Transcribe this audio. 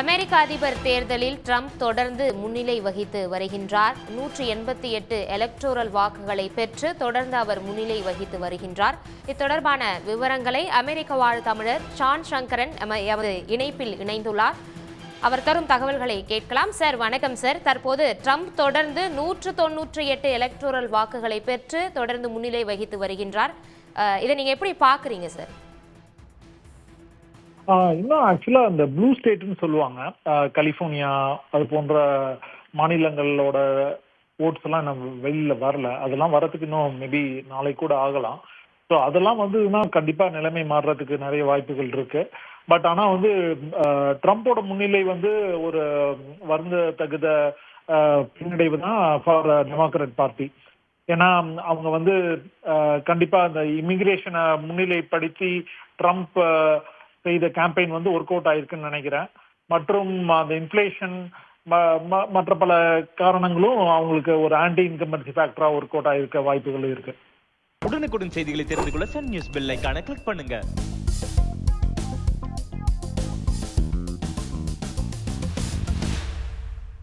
அமெரிக்க அதிபர் தேர்தலில் ட்ரம்ப் தொடர்ந்து முன்னிலை வகித்து வருகின்றார். 188 எலக்டோரல் வாக்குகளை பெற்று தொடர்ந்து அவர் முன்னிலை வகித்து வருகின்றார். இத்தொடர்பான விவரங்களை அமெரிக்க வாழ் தமிழர் ஷான் சங்கரன் எமது இணைப்பில் இணைந்துள்ளார். அவர் தரும் தகவல்களை கேட்கலாம். சார் வணக்கம் சார். தற்போது ட்ரம்ப் தொடர்ந்து 198 எலக்டோரல் வாக்குகளை பெற்று தொடர்ந்து முன்னிலை வகித்து வருகின்றார். இதை நீங்க எப்படி பாக்குறீங்க சார்? இன்னும் ஆக்சுவலா இந்த ப்ளூ ஸ்டேட்னு சொல்லுவாங்க, கலிபோர்னியா அது போன்ற மாநிலங்களோட ஓட்ஸ் எல்லாம் நம்ம வெளியில வரல. அதெல்லாம் வரதுக்கு இன்னும் மேபி நாளைக்கு கூட ஆகலாம். ஸோ அதெல்லாம் வந்துன்னா கண்டிப்பா நிலைமை மாறுறதுக்கு நிறைய வாய்ப்புகள் இருக்கு. பட் ஆனா ட்ரம்போட முன்னிலை ஒரு வருந்த தகுத பின்னடைவு தான் ஃபார் டெமோக்ராட் பார்ட்டி. ஏன்னா அவங்க கண்டிப்பா அந்த இமிகிரேஷனை முன்னிலைப்படுத்தி ட்ரம்ப் செய்த கேம்பெயின் ஒர்க் அவுட் ஆயிருக்குன்னு நினைக்கிறேன். மற்றும் அந்த இன்ஃபிளேஷன் மற்ற பல காரணங்களும் அவங்களுக்கு ஒரு ஆன்டி இன்கம்பன்சி ஃபேக்டரா ஒர்க் அவுட் ஆயிருக்க வாய்ப்புகள் இருக்கு. உடனுக்குடன் செய்திகளை தெரிந்து கொள்ள சன் நியூஸ் பெல் ஐகானை கிளிக் பண்ணுங்க.